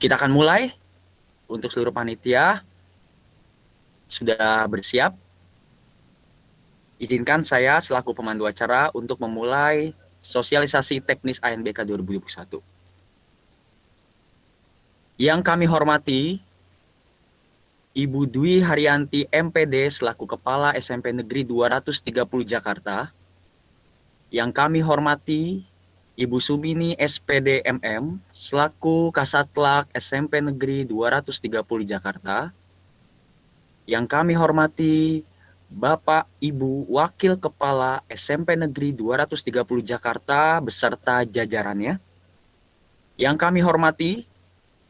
Kita akan mulai. Untuk seluruh panitia sudah bersiap. Izinkan saya selaku pemandu acara untuk memulai sosialisasi teknis ANBK 2021. Yang kami hormati Ibu Dwi Haryanti MPD selaku Kepala SMP Negeri 230 Jakarta. Yang kami hormati Ibu Sumini SPD MM selaku Kasatlak SMP Negeri 230 Jakarta. Yang kami hormati Bapak Ibu Wakil Kepala SMP Negeri 230 Jakarta beserta jajarannya. Yang kami hormati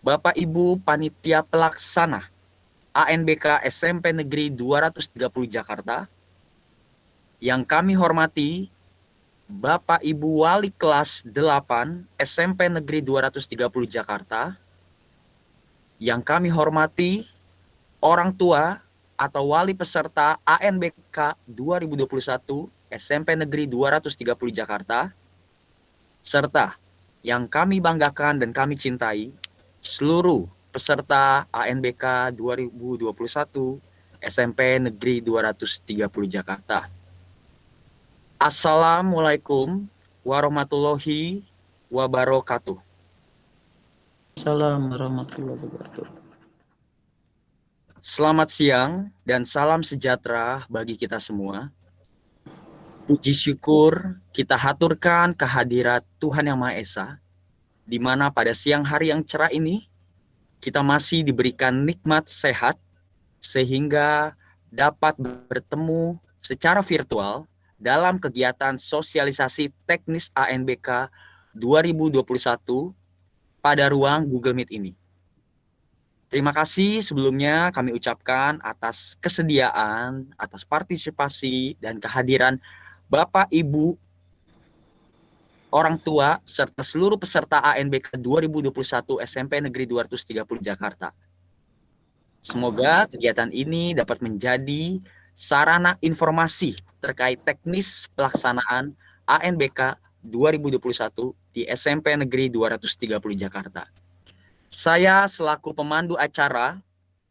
Bapak Ibu Panitia Pelaksana ANBK SMP Negeri 230 Jakarta. Yang kami hormati Bapak Ibu Wali Kelas 8 SMP Negeri 230 Jakarta. Yang kami hormati orang tua atau wali peserta ANBK 2021 SMP Negeri 230 Jakarta, serta yang kami banggakan dan kami cintai, seluruh peserta ANBK 2021 SMP Negeri 230 Jakarta. Assalamualaikum warahmatullahi wabarakatuh. Assalamualaikum warahmatullahi wabarakatuh. Selamat siang dan salam sejahtera bagi kita semua. Puji syukur kita haturkan kehadirat Tuhan Yang Maha Esa, di mana pada siang hari yang cerah ini, kita masih diberikan nikmat sehat, sehingga dapat bertemu secara virtual dalam kegiatan sosialisasi teknis ANBK 2021 pada ruang Google Meet ini. Terima kasih sebelumnya kami ucapkan atas kesediaan, atas partisipasi dan kehadiran Bapak, Ibu, orang tua, serta seluruh peserta ANBK 2021 SMP Negeri 230 Jakarta. Semoga kegiatan ini dapat menjadi sarana informasi terkait teknis pelaksanaan ANBK 2021 di SMP Negeri 230 Jakarta. Saya selaku pemandu acara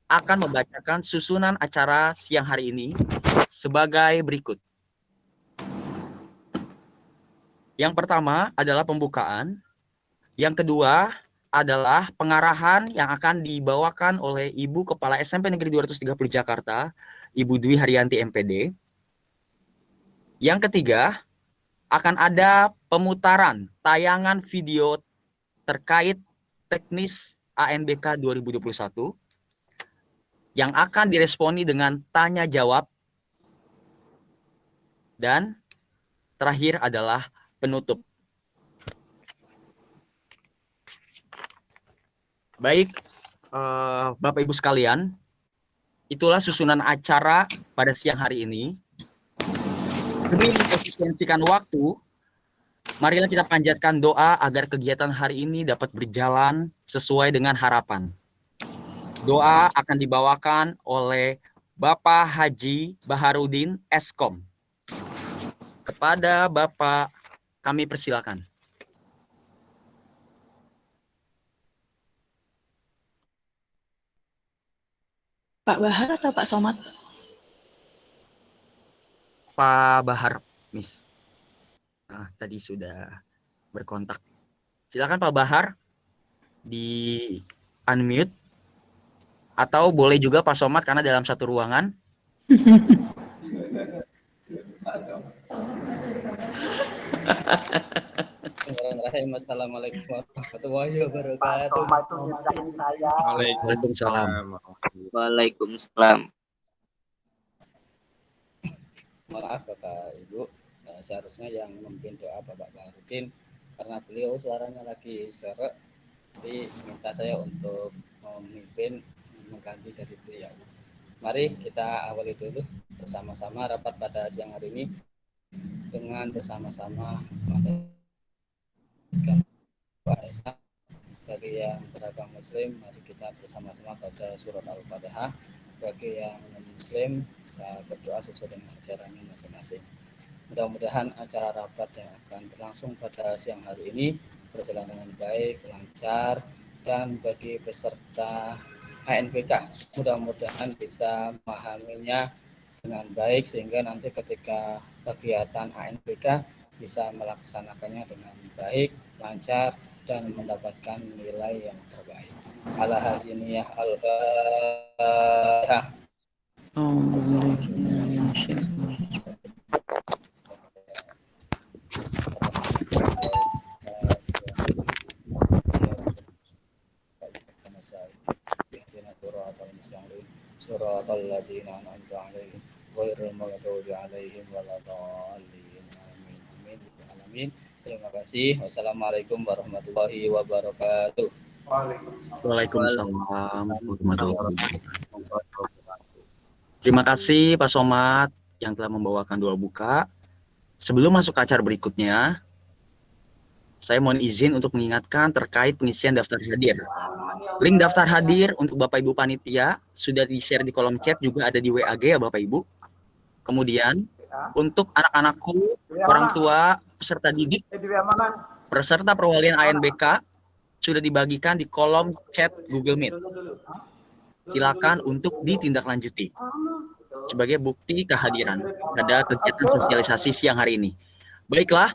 akan membacakan susunan acara siang hari ini sebagai berikut. Yang pertama adalah pembukaan. Yang kedua adalah pengarahan yang akan dibawakan oleh Ibu Kepala SMP Negeri 230 Jakarta, Ibu Dwi Haryanti MPD. Yang ketiga, akan ada pemutaran tayangan video terkait teknis ANBK 2021 yang akan diresponi dengan tanya jawab. Dan terakhir adalah penutup. Baik, Bapak Ibu sekalian, itulah susunan acara pada siang hari ini. Demi mengefisiensikan waktu, marilah kita panjatkan doa agar kegiatan hari ini dapat berjalan sesuai dengan harapan. Doa akan dibawakan oleh Bapak Haji Baharudin Eskom. Kepada Bapak, kami persilakan. Pak Bahar atau Pak Somad? Pak Bahar, Miss. Nah, tadi sudah berkontak. Silakan Pak Bahar di unmute, atau boleh juga Pak Somad karena dalam satu ruangan. Assalamualaikum warahmatullahi wabarakatuh. Waalaikumsalam. Waalaikumsalam. Maaf Bapak Ibu, seharusnya yang memimpin doa Bapak Baharudin karena beliau suaranya lagi serak, jadi minta saya untuk memimpin mengganti dari beliau. Mari kita awali dulu bersama-sama rapat pada siang hari ini dengan bersama-sama Pak Esa. Bagi yang beragama Muslim, mari kita bersama-sama baca surat Al-Fatihah. Bagi yang non-Muslim, bisa berdoa sesuai dengan ajarannya masing-masing. Mudah-mudahan acara rapat yang akan berlangsung pada siang hari ini berjalan dengan baik, lancar, dan bagi peserta ANBK. Mudah-mudahan bisa memahaminya dengan baik sehingga nanti ketika kegiatan ANBK bisa melaksanakannya dengan baik, lancar, dan mendapatkan nilai yang terbaik. Ala hadiniyah al-fatihah. Suratal ladzina an'amta 'alaihim ghairil maghdubi 'alaihim waladdallin. Amin. Amin. Amin. Terima kasih. Wassalamualaikum warahmatullahi wabarakatuh. Waalaikumsalam warahmatullahi wabarakatuh. Terima kasih Pak Somad yang telah membawakan doa buka. Sebelum masuk ke acara berikutnya, saya mohon izin untuk mengingatkan terkait pengisian daftar hadir. Link daftar hadir untuk Bapak Ibu Panitia sudah di-share di kolom chat, juga ada di WAG ya Bapak Ibu. Kemudian untuk anak-anakku, orang tua, peserta didik, peserta perwalian ANBK sudah dibagikan di kolom chat Google Meet. Silakan untuk ditindaklanjuti sebagai bukti kehadiran pada kegiatan sosialisasi siang hari ini. Baiklah,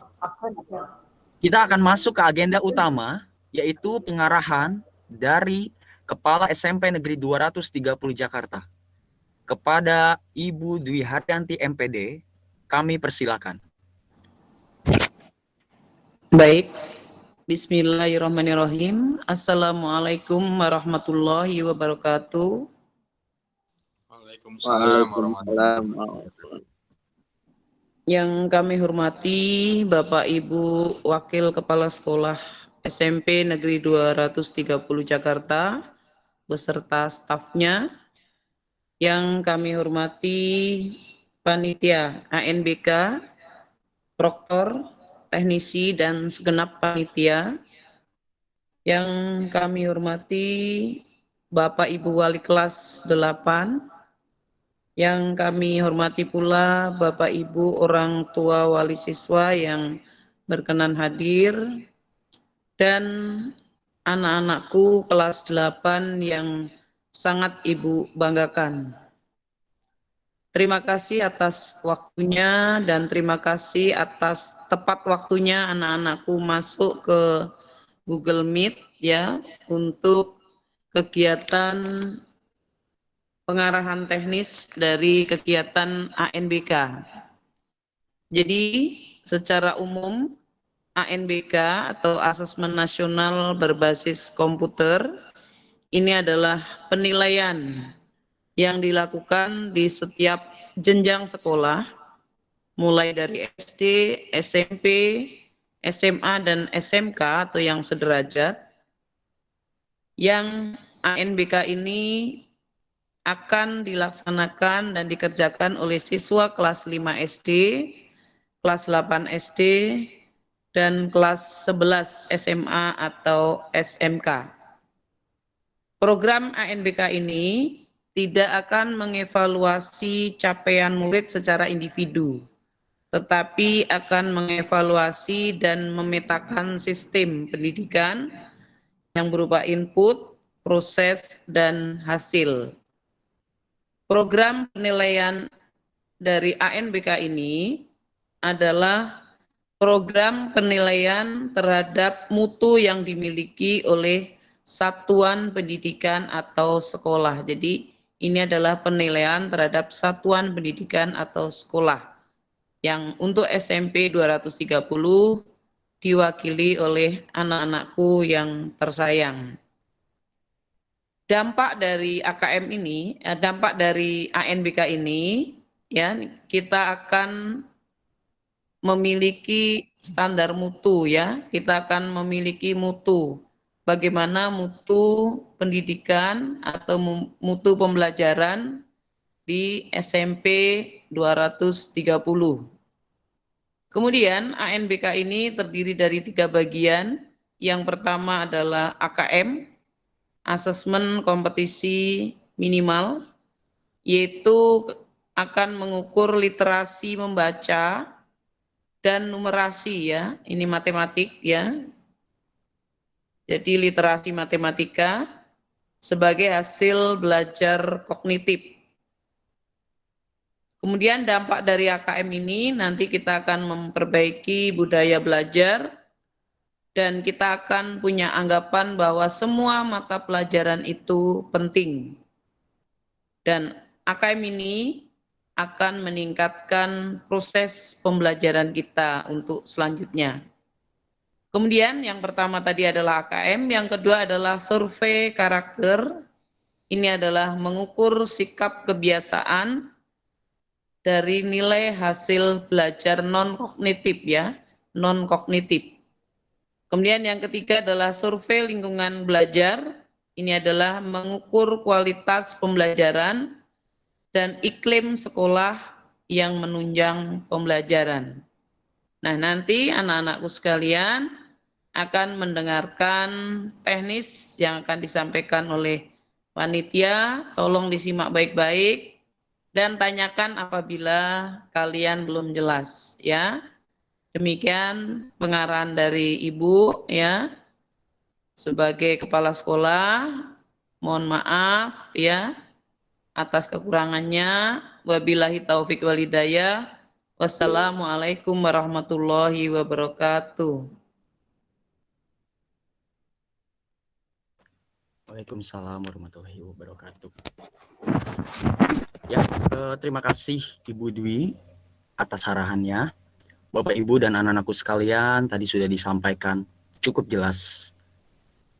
kita akan masuk ke agenda utama, yaitu pengarahan dari Kepala SMP Negeri 230 Jakarta. Kepada Ibu Dwi Haryanti MPD, kami persilakan. Baik, bismillahirrahmanirrahim. Assalamualaikum warahmatullahi wabarakatuh. Waalaikumsalam warahmatullahi wabarakatuh. Yang kami hormati Bapak Ibu Wakil Kepala Sekolah SMP Negeri 230 Jakarta beserta stafnya. Yang kami hormati panitia ANBK, proktor, teknisi, dan segenap panitia. Yang kami hormati Bapak Ibu Wali Kelas 8, yang kami hormati pula Bapak Ibu orang tua wali siswa yang berkenan hadir, dan anak-anakku kelas 8 yang sangat Ibu banggakan. Terima kasih atas waktunya dan terima kasih atas tepat waktunya anak-anakku masuk ke Google Meet ya untuk kegiatan pengarahan teknis dari kegiatan ANBK. Jadi secara umum ANBK atau Asesmen Nasional Berbasis Komputer ini adalah penilaian yang dilakukan di setiap jenjang sekolah, mulai dari SD, SMP, SMA, dan SMK atau yang sederajat, yang ANBK ini akan dilaksanakan dan dikerjakan oleh siswa kelas 5 SD, kelas 8 SD, dan kelas 11 SMA atau SMK. Program ANBK ini tidak akan mengevaluasi capaian murid secara individu, tetapi akan mengevaluasi dan memetakan sistem pendidikan yang berupa input, proses, dan hasil. Program penilaian dari ANBK ini adalah program penilaian terhadap mutu yang dimiliki oleh satuan pendidikan atau sekolah. Jadi ini adalah penilaian terhadap satuan pendidikan atau sekolah yang untuk SMP 230 diwakili oleh anak-anakku yang tersayang. Dampak dari AKM ini, dampak dari ANBK ini, ya kita akan memiliki standar mutu ya, kita akan memiliki mutu. Bagaimana mutu pendidikan atau mutu pembelajaran di SMP 230. Kemudian ANBK ini terdiri dari 3 bagian. Yang pertama adalah AKM, Asesmen Kompetisi Minimal, yaitu akan mengukur literasi membaca dan numerasi ya, ini matematik ya. jadi literasi matematika sebagai hasil belajar kognitif. Kemudian dampak dari AKM ini nanti kita akan memperbaiki budaya belajar dan kita akan punya anggapan bahwa semua mata pelajaran itu penting. Dan AKM ini akan meningkatkan proses pembelajaran kita untuk selanjutnya. Kemudian yang pertama tadi adalah AKM, yang kedua adalah survei karakter. Ini adalah mengukur sikap kebiasaan dari nilai hasil belajar non-kognitif ya, non-kognitif. Kemudian yang ketiga adalah survei lingkungan belajar. Ini adalah mengukur kualitas pembelajaran dan iklim sekolah yang menunjang pembelajaran. Nah, nanti anak-anakku sekalian akan mendengarkan teknis yang akan disampaikan oleh panitia. Tolong disimak baik-baik dan tanyakan apabila kalian belum jelas ya. Demikian pengarahan dari Ibu ya. Sebagai kepala sekolah, mohon maaf ya atas kekurangannya. Wabillahi taufik wal hidayah. Wassalamualaikum warahmatullahi wabarakatuh. Waalaikumsalam warahmatullahi wabarakatuh. Ya, terima kasih Ibu Dwi atas arahannya. Bapak Ibu dan anak-anakku sekalian, tadi sudah disampaikan cukup jelas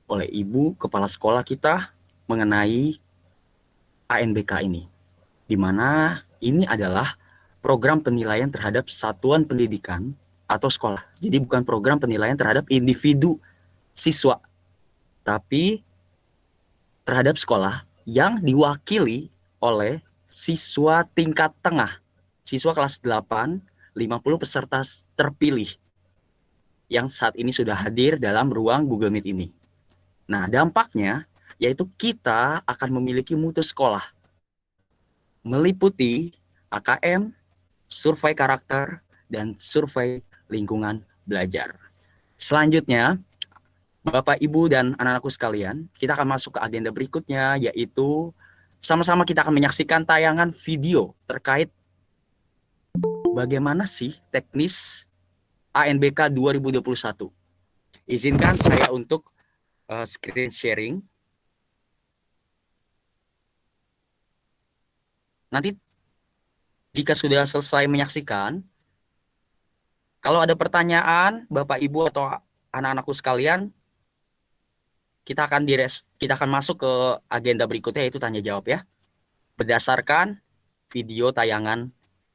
oleh Ibu Kepala Sekolah kita mengenai ANBK ini, di mana ini adalah program penilaian terhadap satuan pendidikan atau sekolah. Jadi bukan program penilaian terhadap individu siswa, tapi terhadap sekolah yang diwakili oleh siswa tingkat tengah, siswa kelas 8, 50 peserta terpilih yang saat ini sudah hadir dalam ruang Google Meet ini. Nah, dampaknya yaitu kita akan memiliki mutu sekolah meliputi AKM, survei karakter, dan survei lingkungan belajar. Selanjutnya, Bapak, Ibu, dan anak-anakku sekalian, kita akan masuk ke agenda berikutnya, yaitu sama-sama kita akan menyaksikan tayangan video terkait bagaimana sih teknis ANBK 2021. Izinkan saya untuk screen sharing. Nanti jika sudah selesai menyaksikan, kalau ada pertanyaan, Bapak, Ibu, atau anak-anakku sekalian, kita akan masuk ke agenda berikutnya, yaitu tanya jawab ya, berdasarkan video tayangan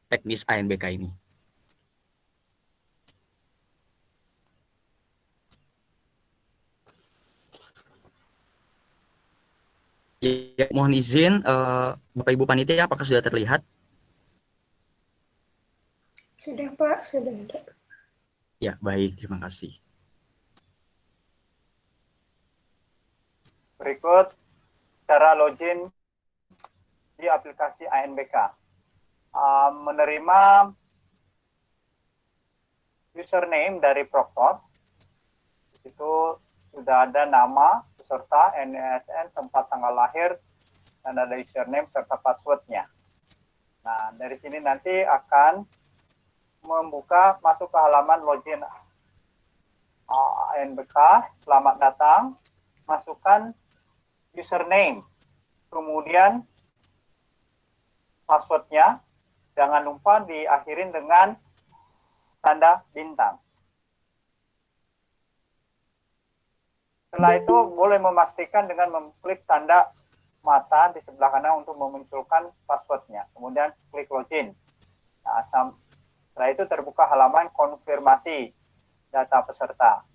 teknis ANBK ini. Ya, mohon izin, Bapak Ibu panitia, apakah sudah terlihat? Sudah Pak, sudah ada. Ya, baik, terima kasih. Berikut cara login di aplikasi ANBK. Menerima username dari Proktor. Itu sudah ada nama peserta, NISN, tempat tanggal lahir, dan ada username serta passwordnya. Nah, dari sini nanti akan masuk ke halaman login ANBK. Selamat datang. Masukkan username, kemudian passwordnya. Jangan lupa diakhirin dengan tanda bintang. Setelah itu boleh memastikan dengan mengklik tanda mata di sebelah kanan untuk memunculkan passwordnya. Kemudian klik login. Nah, setelah itu terbuka halaman konfirmasi data peserta.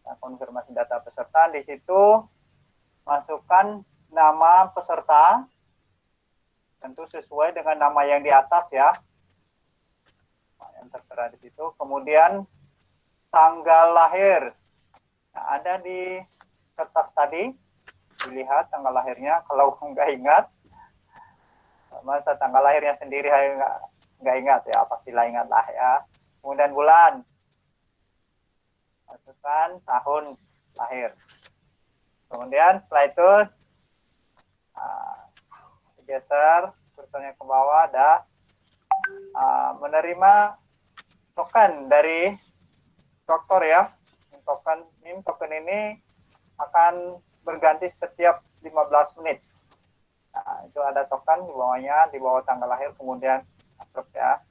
Nah, konfirmasi data peserta, di situ masukkan nama peserta, tentu sesuai dengan nama yang di atas ya, yang tertera di situ. Kemudian tanggal lahir. Nah, ada di kertas tadi, dilihat tanggal lahirnya. Kalau nggak ingat, masa tanggal lahirnya sendiri nggak ingat ya, pastilah ingat lah ya. Kemudian bulan, masukkan tahun lahir. Kemudian setelah itu geser kursornya ke bawah, ada menerima token dari dokter ya. Token ini akan berganti setiap 15 menit. Nah, itu ada token di bawahnya, di bawah tanggal lahir, kemudian masuk ya.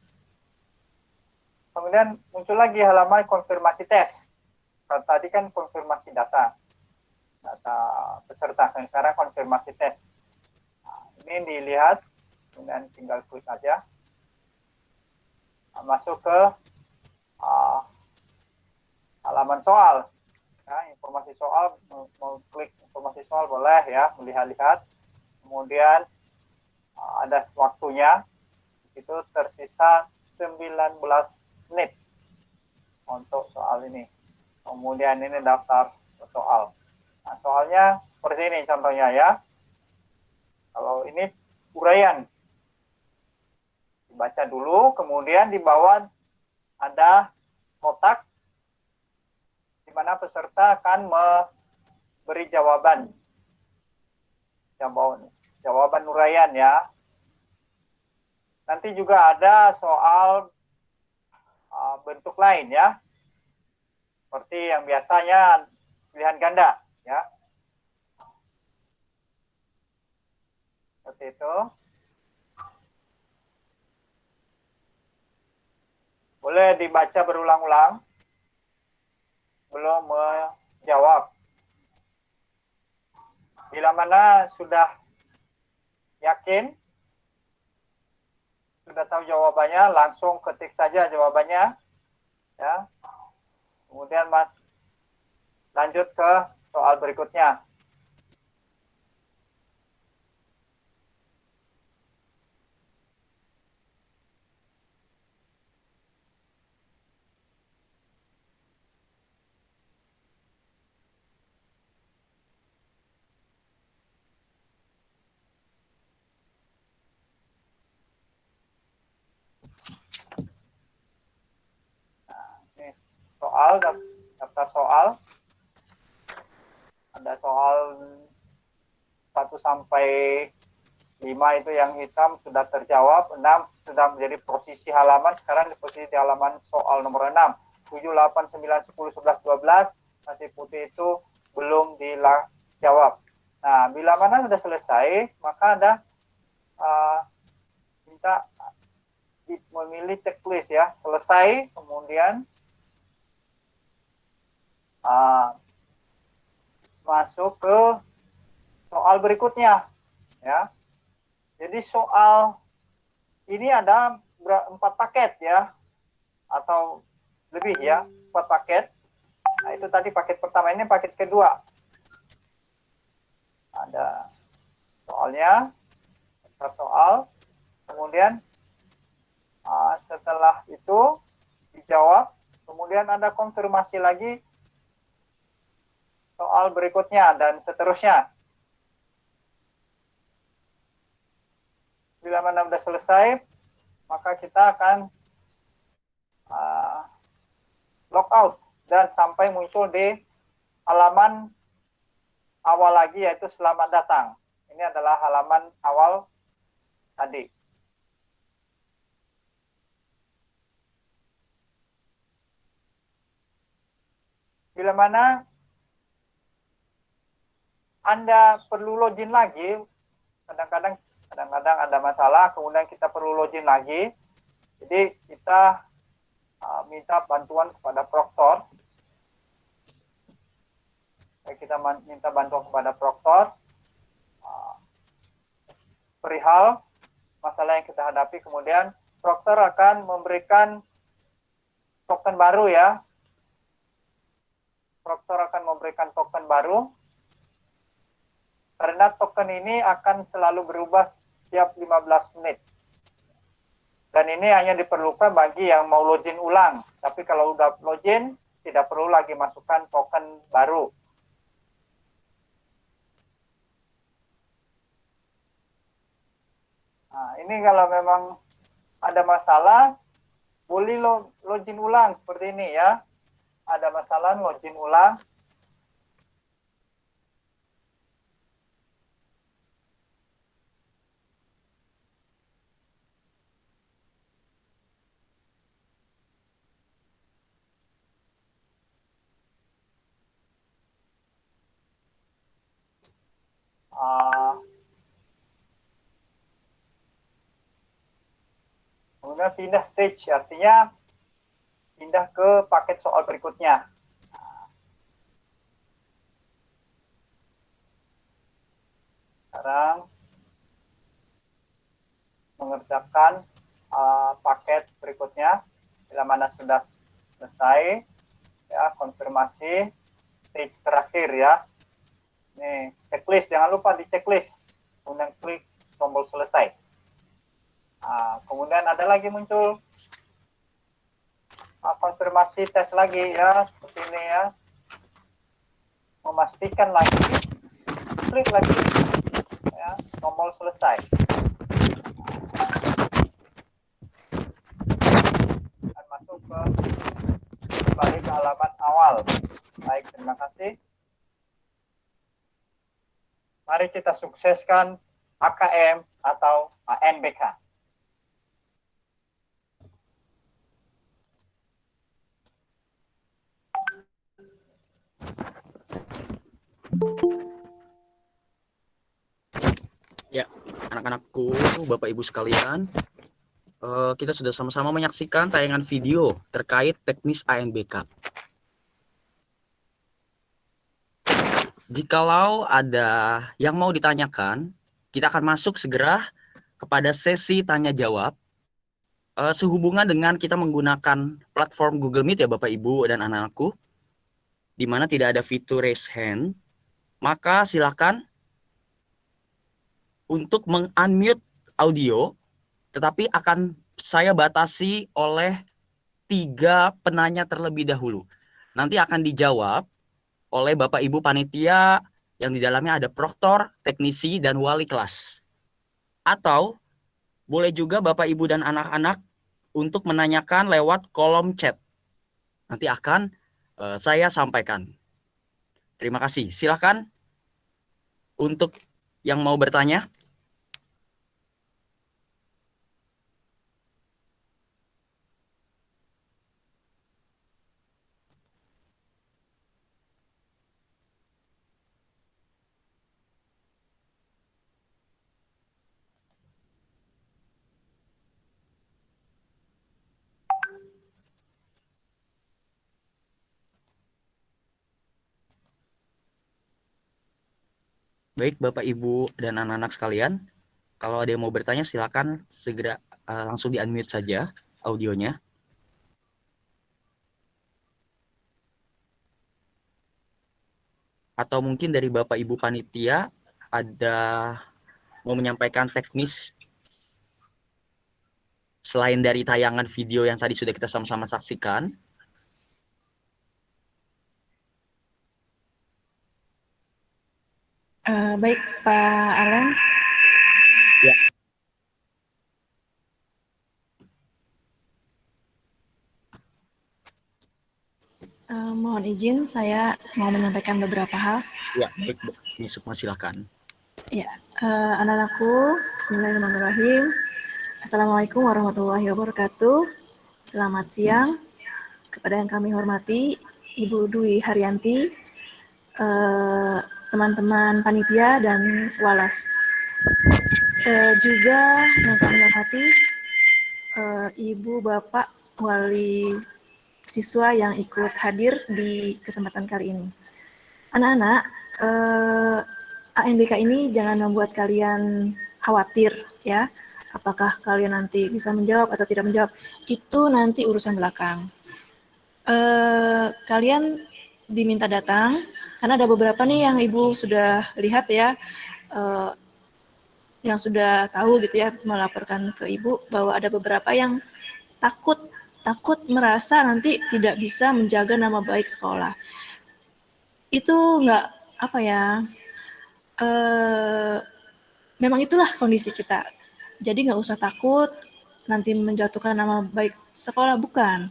Kemudian muncul lagi halaman konfirmasi tes. Tadi kan konfirmasi data peserta, dan sekarang konfirmasi tes. Nah, ini dilihat, kemudian tinggal klik aja. Masuk ke halaman soal. Ya, informasi soal, mau klik informasi soal boleh ya, melihat-lihat. Kemudian ada waktunya, itu tersisa 19 menit untuk soal ini. Kemudian ini daftar soal. Nah, soalnya seperti ini contohnya ya. Kalau ini uraian, dibaca dulu, kemudian di bawah ada kotak di mana peserta akan memberi jawaban uraian ya. Nanti juga ada soal bentuk lain ya, seperti yang biasanya pilihan ganda ya, seperti itu. Boleh dibaca berulang-ulang belum menjawab. Bila mana sudah yakin, sudah tahu jawabannya, langsung ketik saja jawabannya ya. Kemudian lanjut ke soal berikutnya. Soal, daftar soal. Ada soal 1 sampai 5 itu yang hitam sudah terjawab, 6 sudah menjadi posisi halaman, sekarang di posisi di halaman soal nomor 6. 7, 8, 9, 10, 11, 12 masih putih itu belum dijawab. Nah, bila mana sudah selesai, maka ada minta memilih checklist ya, selesai, kemudian masuk ke soal berikutnya ya. Jadi soal ini ada 4 paket ya, atau lebih ya, 4 paket. Nah, itu tadi paket pertama, ini paket kedua. Ada soalnya, soal, kemudian setelah itu dijawab, kemudian ada konfirmasi lagi soal berikutnya, dan seterusnya. Bila mana sudah selesai, maka kita akan log out dan sampai muncul di halaman awal lagi, yaitu selamat datang. Ini adalah halaman awal tadi. Bila mana Anda perlu login lagi, kadang-kadang ada masalah, kemudian kita perlu login lagi. Jadi kita minta bantuan kepada proktor. Kita minta bantuan kepada proktor perihal masalah yang kita hadapi. Kemudian proktor akan memberikan token baru ya. Proktor akan memberikan token baru. Karena token ini akan selalu berubah setiap 15 menit. Dan ini hanya diperlukan bagi yang mau login ulang. Tapi kalau udah login, tidak perlu lagi masukkan token baru. Nah, ini kalau memang ada masalah, boleh login ulang seperti ini ya. Ada masalah, login ulang. Kemudian pindah stage, artinya pindah ke paket soal berikutnya. Sekarang mengerjakan paket berikutnya. Bila mana sudah selesai, ya konfirmasi stage terakhir ya. Nih checklist, jangan lupa di checklist. Kemudian klik tombol selesai. Kemudian ada lagi muncul konfirmasi tes lagi ya, seperti ini ya. Memastikan lagi, klik lagi ya, tombol selesai. Dan masuk kembali ke halaman awal. Baik, terima kasih. Mari kita sukseskan AKM atau ANBK. Ya, anak-anakku, Bapak Ibu sekalian, kita sudah sama-sama menyaksikan tayangan video terkait teknis ANBK. Jikalau ada yang mau ditanyakan, kita akan masuk segera kepada sesi tanya jawab. Sehubungan dengan kita menggunakan platform Google Meet ya Bapak Ibu dan anak-anakku, di mana tidak ada fitur raise hand, maka silakan untuk meng-unmute audio, tetapi akan saya batasi oleh 3 penanya terlebih dahulu. Nanti akan dijawab oleh Bapak Ibu panitia yang di dalamnya ada proktor, teknisi, dan wali kelas. Atau boleh juga Bapak Ibu dan anak-anak untuk menanyakan lewat kolom chat. Nanti akan saya sampaikan. Terima kasih. Silakan untuk yang mau bertanya. Baik Bapak Ibu dan anak-anak sekalian, kalau ada yang mau bertanya silakan segera langsung di-unmute saja audionya. Atau mungkin dari Bapak Ibu panitia ada mau menyampaikan teknis selain dari tayangan video yang tadi sudah kita sama-sama saksikan. Baik, Pak Alan. Ya. Mohon izin, saya mau menyampaikan beberapa hal. Ya, baik, ini Sukma silakan. Ya, anak-anakku, bismillahirrahmanirrahim. Assalamualaikum warahmatullahi wabarakatuh. Selamat siang kepada yang kami hormati, Ibu Dwi Haryanti, teman-teman panitia dan walas. Juga yang kami hormati, Ibu Bapak wali siswa yang ikut hadir di kesempatan kali ini. Anak-anak, ANBK ini jangan membuat kalian khawatir ya. Apakah kalian nanti bisa menjawab atau tidak menjawab, itu nanti urusan belakang. Kalian diminta datang, karena ada beberapa nih yang Ibu sudah lihat ya, yang sudah tahu gitu ya, melaporkan ke Ibu bahwa ada beberapa yang takut merasa nanti tidak bisa menjaga nama baik sekolah. Itu nggak apa ya, memang itulah kondisi kita. Jadi nggak usah takut nanti menjatuhkan nama baik sekolah, bukan.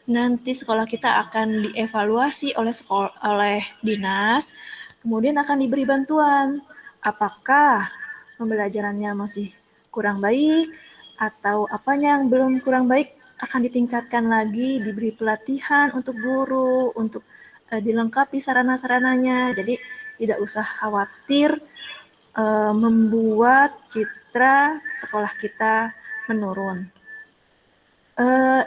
Nanti sekolah kita akan dievaluasi oleh dinas, kemudian akan diberi bantuan. Apakah pembelajarannya masih kurang baik, atau apanya yang belum kurang baik, akan ditingkatkan lagi, diberi pelatihan untuk guru, untuk dilengkapi sarana-sarananya. Jadi tidak usah khawatir membuat citra sekolah kita menurun.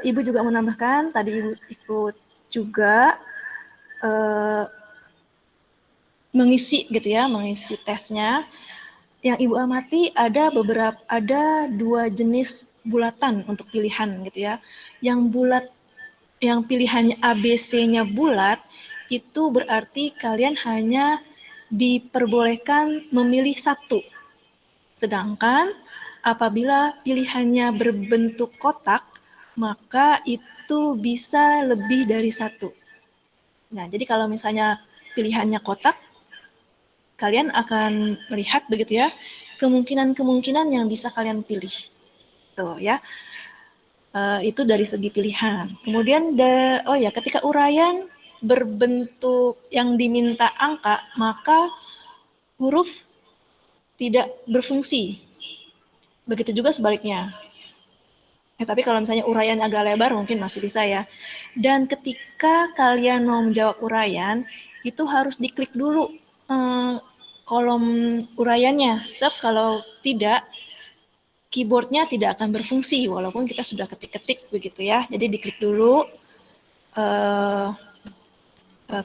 Ibu juga menambahkan, tadi Ibu ikut juga mengisi gitu ya, mengisi tesnya. Yang Ibu amati ada dua jenis bulatan untuk pilihan gitu ya. Yang pilihannya ABC-nya bulat, itu berarti kalian hanya diperbolehkan memilih satu. Sedangkan apabila pilihannya berbentuk kotak, maka itu bisa lebih dari satu. Nah, jadi kalau misalnya pilihannya kotak, kalian akan melihat begitu ya, kemungkinan-kemungkinan yang bisa kalian pilih. Tuh ya. Itu dari segi pilihan. Kemudian ketika uraian berbentuk yang diminta angka, maka huruf tidak berfungsi. Begitu juga sebaliknya. Tapi kalau misalnya uraian agak lebar mungkin masih bisa ya. Dan ketika kalian mau menjawab uraian, itu harus diklik dulu kolom uraiannya. Sebab kalau tidak, keyboardnya tidak akan berfungsi walaupun kita sudah ketik-ketik begitu ya. Jadi diklik dulu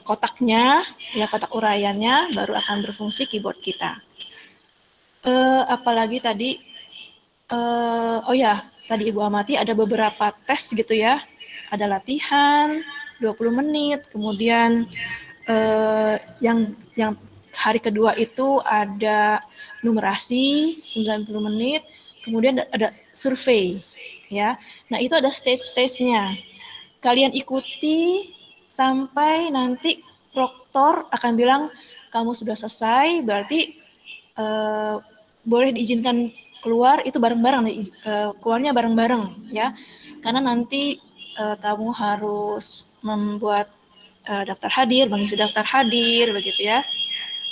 kotaknya, ya kotak uraiannya, baru akan berfungsi keyboard kita. Apalagi tadi, tadi Ibu amati ada beberapa tes gitu ya. Ada latihan 20 menit, kemudian yang hari kedua itu ada numerasi 90 menit, kemudian ada survei ya. Nah, itu ada stage-stage-nya. Kalian ikuti sampai nanti proktor akan bilang kamu sudah selesai, berarti boleh diizinkan keluar, itu bareng-bareng, keluarnya bareng-bareng ya. Karena nanti kamu harus membuat daftar hadir, mengisi daftar hadir begitu ya.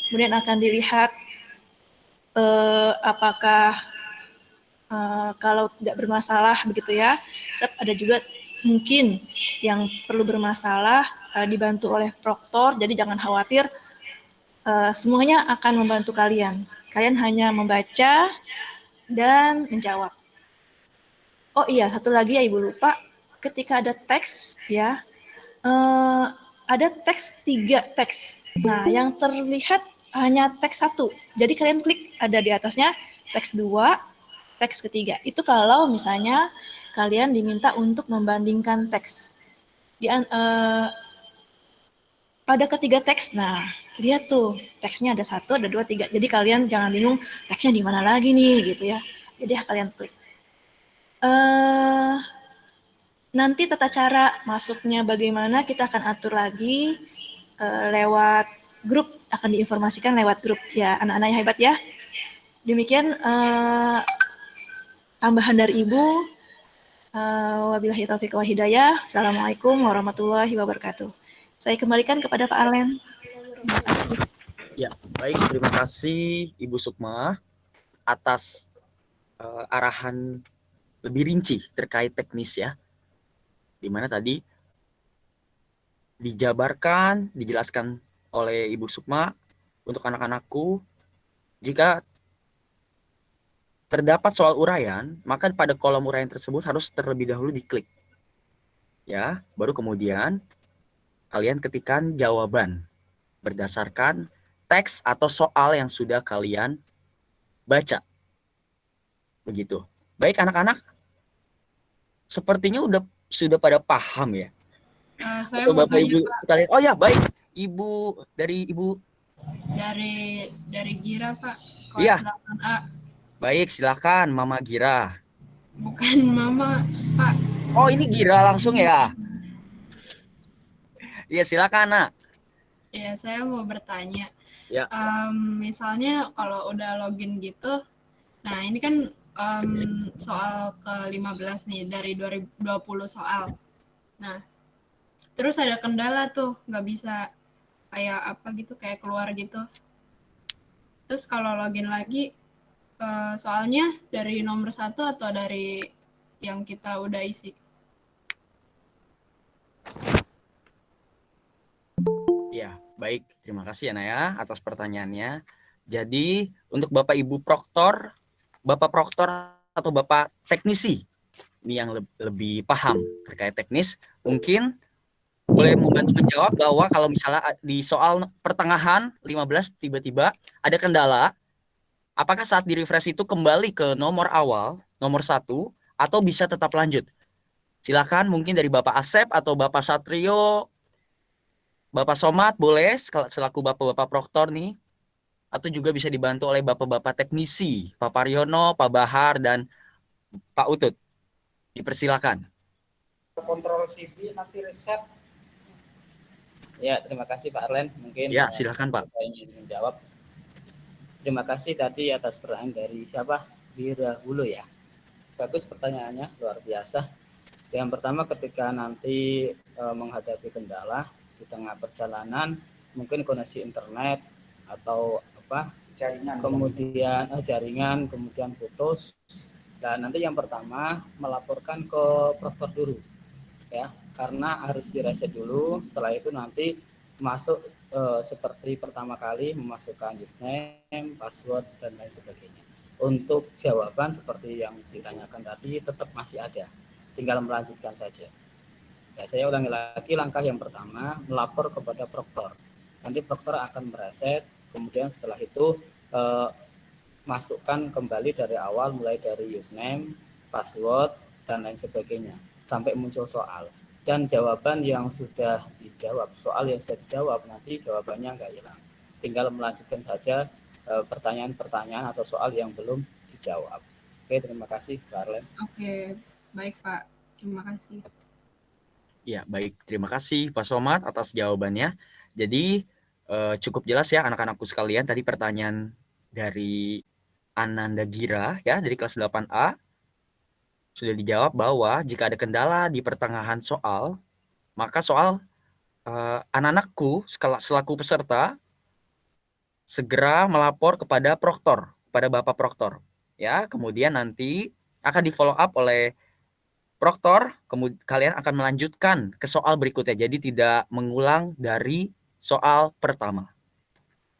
Kemudian akan dilihat apakah kalau tidak bermasalah begitu ya. Ada juga mungkin yang perlu bermasalah dibantu oleh proktor, jadi jangan khawatir, semuanya akan membantu kalian. Kalian hanya membaca dan menjawab. Oh iya, satu lagi ya Ibu lupa, ketika ada teks ya, ada teks 3 teks. Nah, yang terlihat hanya teks 1. Jadi kalian klik ada di atasnya teks 2, teks ketiga. Itu kalau misalnya kalian diminta untuk membandingkan teks. Pada ketiga teks, nah lihat tuh teksnya ada 1, ada 2, 3. Jadi kalian jangan bingung teksnya di mana lagi nih gitu ya. Jadi kalian klik. Nanti tata cara masuknya bagaimana kita akan atur lagi lewat grup, akan diinformasikan lewat grup ya anak-anak yang hebat ya. Demikian tambahan dari Ibu. Wabillahi taufiq wal hidayah. Assalamualaikum warahmatullahi wabarakatuh. Saya kembalikan kepada Pak Arlen. Ya, baik, terima kasih Ibu Sukma atas arahan lebih rinci terkait teknis ya. Di mana tadi dijabarkan, dijelaskan oleh Ibu Sukma untuk anak-anakku, jika terdapat soal uraian, maka pada kolom uraian tersebut harus terlebih dahulu diklik. Ya, baru kemudian kalian ketikkan jawaban berdasarkan teks atau soal yang sudah kalian baca. Begitu. Baik anak-anak, sepertinya sudah pada paham ya. Saya Atau mau Bapak tanya, Ibu Pak. sekalian. Oh ya, baik. Ibu dari Dari Gira, Pak. Iya. Kelas 8A. Baik, silakan Mama Gira. Bukan Mama, Pak. Oh, ini Gira langsung ya. Iya, silakan, Nak. Ya, saya mau bertanya. Ya. Misalnya kalau udah login gitu, nah ini kan soal ke-15 nih dari 2020 soal. Nah, terus ada kendala tuh, nggak bisa kayak apa gitu, kayak keluar gitu. Terus kalau login lagi, soalnya dari nomor 1 atau dari yang kita udah isi? Ya, baik. Terima kasih ya, Naya, atas pertanyaannya. Jadi, untuk Bapak Ibu Proktor, Bapak Proktor atau Bapak Teknisi ini yang lebih paham terkait teknis, mungkin boleh membantu menjawab bahwa kalau misalnya di soal pertengahan 15 tiba-tiba ada kendala, apakah saat di refresh itu kembali ke nomor awal, nomor 1, atau bisa tetap lanjut? Silakan mungkin dari Bapak Asep atau Bapak Satrio, Bapak Somad boleh selaku Bapak-Bapak Proktor nih, atau juga bisa dibantu oleh Bapak-Bapak teknisi, Pak Paryono, Pak Bahar, dan Pak Utut. Dipersilakan. Kontrol CV nanti reset. Ya, terima kasih Pak Arlen. Mungkin ya silakan Pak. Saya ingin menjawab. Terima kasih tadi atas pertanyaan dari siapa? Birahulu ya. Bagus pertanyaannya, luar biasa. Yang pertama ketika nanti menghadapi kendala di tengah perjalanan, mungkin koneksi internet atau Jaringan. Kemudian jaringan, kemudian putus. Dan nanti yang pertama melaporkan ke proktor dulu, ya, karena harus direset dulu. Setelah itu nanti masuk seperti pertama kali memasukkan username, password dan lain sebagainya. Untuk jawaban seperti yang ditanyakan tadi tetap masih ada, tinggal melanjutkan saja. Ya, saya ulangi lagi, langkah yang pertama melapor kepada proktor. Nanti proktor akan mereset, kemudian setelah itu masukkan kembali dari awal, mulai dari username, password, dan lain sebagainya, sampai muncul soal. Dan jawaban yang sudah dijawab, soal yang sudah dijawab, nanti jawabannya nggak hilang. Tinggal melanjutkan saja pertanyaan-pertanyaan atau soal yang belum dijawab. Oke, terima kasih Pak Arlen. Oke, baik Pak. Terima kasih. Ya, baik. Terima kasih Pak Somad atas jawabannya. Jadi cukup jelas ya anak-anakku sekalian, tadi pertanyaan dari Ananda Gira ya dari kelas 8A sudah dijawab bahwa jika ada kendala di pertengahan soal, maka soal anak-anakku selaku peserta segera melapor kepada proktor, pada Bapak Proktor. Ya, kemudian nanti akan di follow up oleh proktor, kemudian kalian akan melanjutkan ke soal berikutnya. Jadi tidak mengulang dari soal pertama.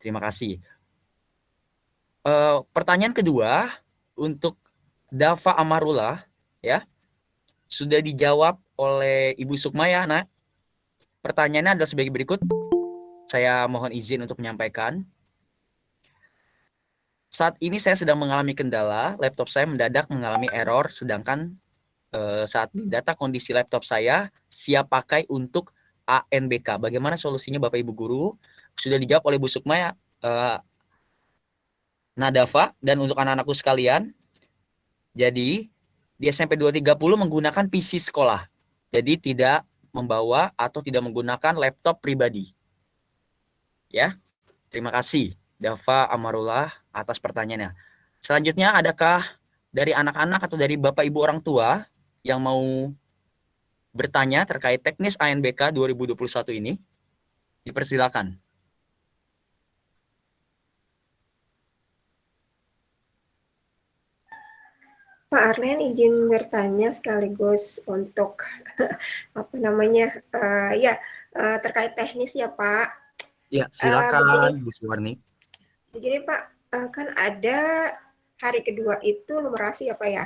Terima kasih. Pertanyaan kedua untuk Dava Amarullah ya sudah dijawab oleh Ibu Sukma ya, Nak. Pertanyaannya adalah sebagai berikut. Saya mohon izin untuk menyampaikan. Saat ini saya sedang mengalami kendala, laptop saya mendadak mengalami error, sedangkan saat data kondisi laptop saya siap pakai untuk ANBK. Bagaimana solusinya Bapak Ibu Guru? Sudah dijawab oleh Bu Sukma ya. Nadava, dan untuk anak-anakku sekalian, jadi di SMP 230 menggunakan PC sekolah. Jadi tidak membawa atau tidak menggunakan laptop pribadi. Ya, terima kasih Dava Amarullah atas pertanyaannya. Selanjutnya, adakah dari anak-anak atau dari Bapak Ibu orang tua yang mau bertanya terkait teknis ANBK 2021 ini? Dipersilakan. Pak Arlen izin bertanya sekaligus untuk terkait teknis ya Pak. Ya, silakan Bu Suwarni. Begini Pak, kan ada hari kedua itu numerasi ya Pak ya?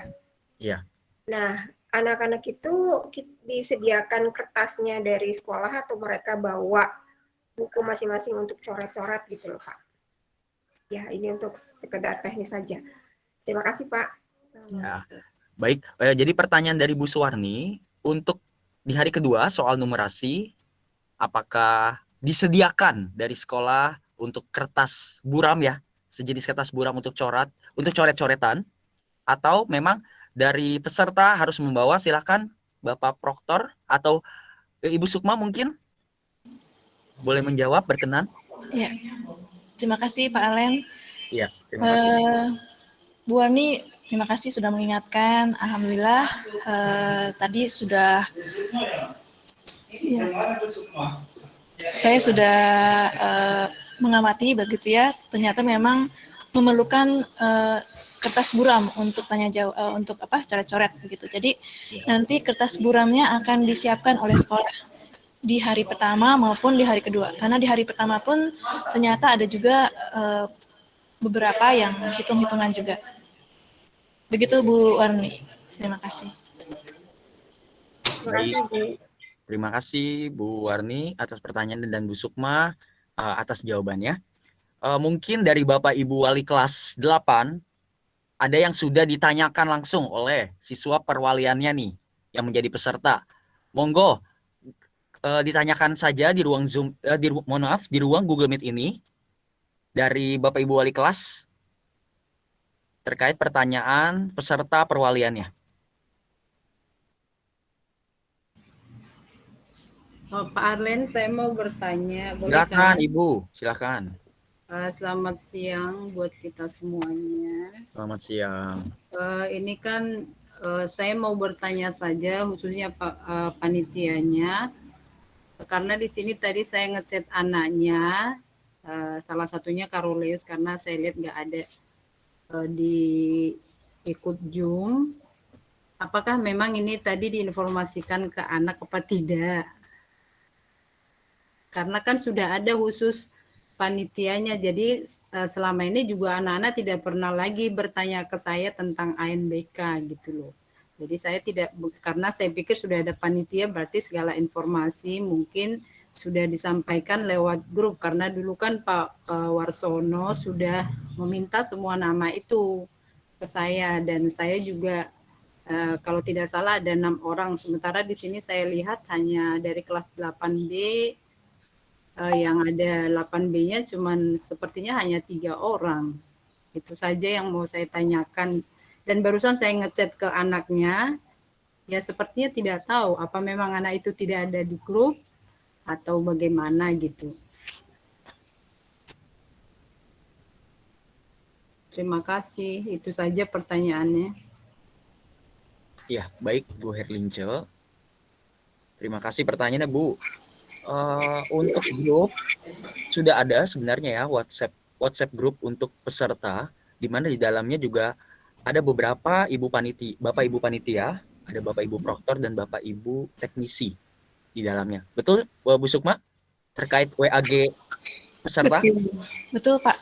Iya. Nah, anak-anak itu disediakan kertasnya dari sekolah atau mereka bawa buku masing-masing untuk coret-coret gitu loh Pak? Ya, ini untuk sekedar teknis saja. Terima kasih Pak. Ya, baik. Jadi pertanyaan dari Bu Suwarni, untuk di hari kedua soal numerasi, apakah disediakan dari sekolah untuk kertas buram ya, sejenis kertas buram untuk coret-coretan, atau memang dari peserta harus membawa? Silakan Bapak Proktor atau Ibu Sukma mungkin boleh menjawab, berkenan. Ya, terima kasih Pak Alen. Iya, terima kasih. Bu Warni, terima kasih sudah mengingatkan. Alhamdulillah tadi sudah saya sudah mengamati begitu ya. Ternyata memang memerlukan kertas buram untuk tanya jawab, untuk coret-coret begitu. Jadi nanti kertas buramnya akan disiapkan oleh sekolah di hari pertama maupun di hari kedua. Karena di hari pertama pun ternyata ada juga beberapa yang hitung-hitungan juga. Begitu Bu Warni. Terima kasih. Terima baik. kasih, Bu. Terima kasih Bu Warni atas pertanyaan dan Bu Sukma atas jawabannya. Mungkin dari Bapak Ibu Wali kelas 8 ada yang sudah ditanyakan langsung oleh siswa perwaliannya nih yang menjadi peserta. Monggo ditanyakan saja di ruang Zoom, di ruang Google Meet ini dari Bapak Ibu Wali kelas terkait pertanyaan peserta perwaliannya. Oh, Pak Arlen, saya mau bertanya, boleh Silakan kan? Ibu, silakan. Selamat siang buat kita semuanya. Selamat siang. Ini kan saya mau bertanya saja, khususnya Pak panitianya, karena di sini tadi saya ngeset anaknya, salah satunya Karoleus karena saya lihat nggak ada di ikut Zoom. Apakah memang ini tadi diinformasikan ke anak apa tidak? Karena kan sudah ada khusus panitianya, jadi selama ini juga anak-anak tidak pernah lagi bertanya ke saya tentang ANBK gitu loh. Jadi saya tidak, karena saya pikir sudah ada panitia berarti segala informasi mungkin sudah disampaikan lewat grup, karena dulu kan Pak Warsono sudah meminta semua nama itu ke saya, dan saya juga kalau tidak salah ada 6 orang, sementara di sini saya lihat hanya dari kelas 8B yang ada 8B-nya cuman sepertinya hanya 3 orang. Itu saja yang mau saya tanyakan. Dan barusan saya ngechat ke anaknya, ya sepertinya tidak tahu apa memang anak itu tidak ada di grup atau bagaimana gitu. Terima kasih, itu saja pertanyaannya. Ya, baik Bu Herlince. Terima kasih pertanyaannya Bu. Untuk grup sudah ada sebenarnya ya WhatsApp grup untuk peserta, di mana di dalamnya juga ada beberapa Bapak Ibu panitia, ada Bapak Ibu proktor dan Bapak Ibu teknisi di dalamnya. Betul Bu Sukma terkait WAG peserta? Betul Pak.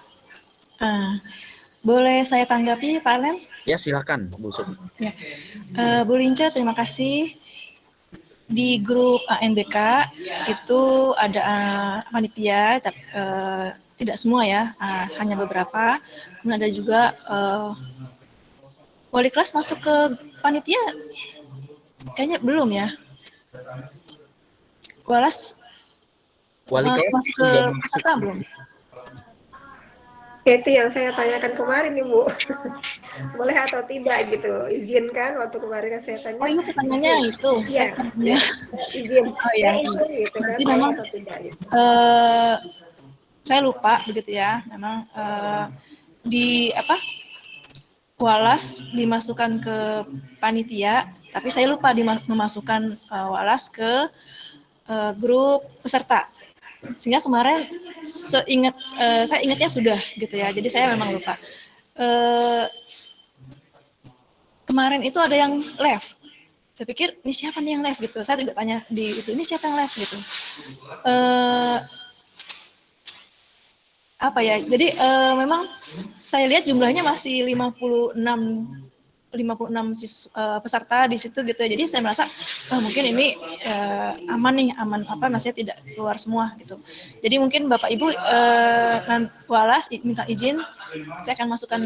Boleh saya tanggapi Pak Arlen? Ya silakan Bu Sukma. Ya. Bu Linca, terima kasih. Di grup ANBK itu ada panitia, tapi tidak semua ya, hanya beberapa. Kemudian ada juga wali kelas masuk ke panitia, kayaknya belum ya. Wali kelas masuk ke peserta belum? Itu yang saya tanyakan kemarin nih Bu. Boleh atau tidak gitu, izinkan waktu kemarin kan saya tanya. Oh iya, pertanyaannya itu. Iya, ya, izin. Oh iya. Izin gitu kan, memang, atau tidak gitu. Saya lupa begitu ya. Memang di Walas dimasukkan ke panitia, tapi saya lupa memasukkan Walas ke grup peserta. Sehingga kemarin saya ingatnya sudah gitu ya. Jadi saya memang lupa. Kemarin itu ada yang left. Saya pikir ini siapa nih yang left gitu. Saya juga tanya di itu, ini siapa yang left gitu. Jadi memang saya lihat jumlahnya masih 56 peserta di situ gitu ya. Jadi saya merasa mungkin ini aman masih tidak keluar semua gitu. Jadi mungkin Bapak Ibu Walas minta izin, saya akan masukkan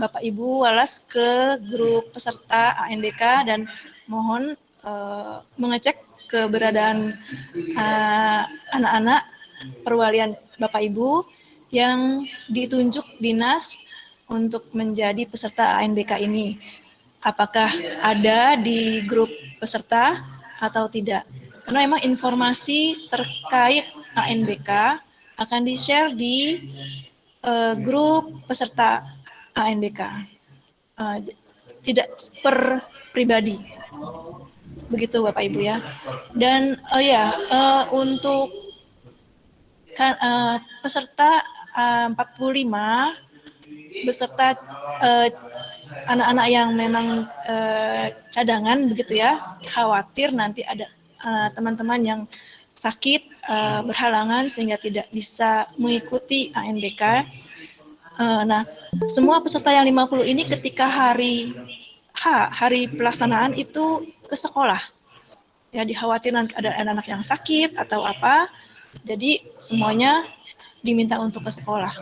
Bapak Ibu Walas ke grup peserta ANBK dan mohon mengecek keberadaan anak-anak perwalian Bapak Ibu yang ditunjuk dinas untuk menjadi peserta ANBK ini. Apakah ada di grup peserta atau tidak? Karena memang informasi terkait ANBK akan di-share di grup peserta ANBK. Tidak per pribadi. Begitu Bapak Ibu ya. Dan untuk peserta 45 beserta anak-anak yang memang cadangan begitu ya, khawatir nanti ada teman-teman yang sakit berhalangan sehingga tidak bisa mengikuti ANBK. Nah, semua peserta yang 50 ini ketika hari pelaksanaan itu ke sekolah. Ya dikhawatir nanti ada anak-anak yang sakit atau apa. Jadi semuanya diminta untuk ke sekolah.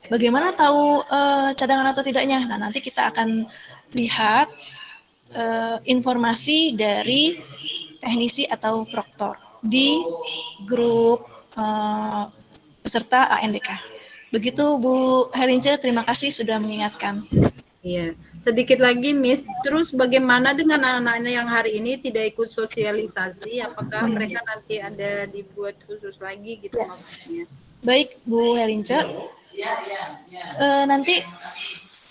Bagaimana tahu cadangan atau tidaknya? Nah, nanti kita akan lihat informasi dari teknisi atau proktor di grup peserta ANBK. Begitu Bu Herince, terima kasih sudah mengingatkan. Iya, sedikit lagi Miss, terus bagaimana dengan anak-anak yang hari ini tidak ikut sosialisasi? Apakah mereka nanti ada dibuat khusus lagi gitu maksudnya? Baik Bu Herince, nanti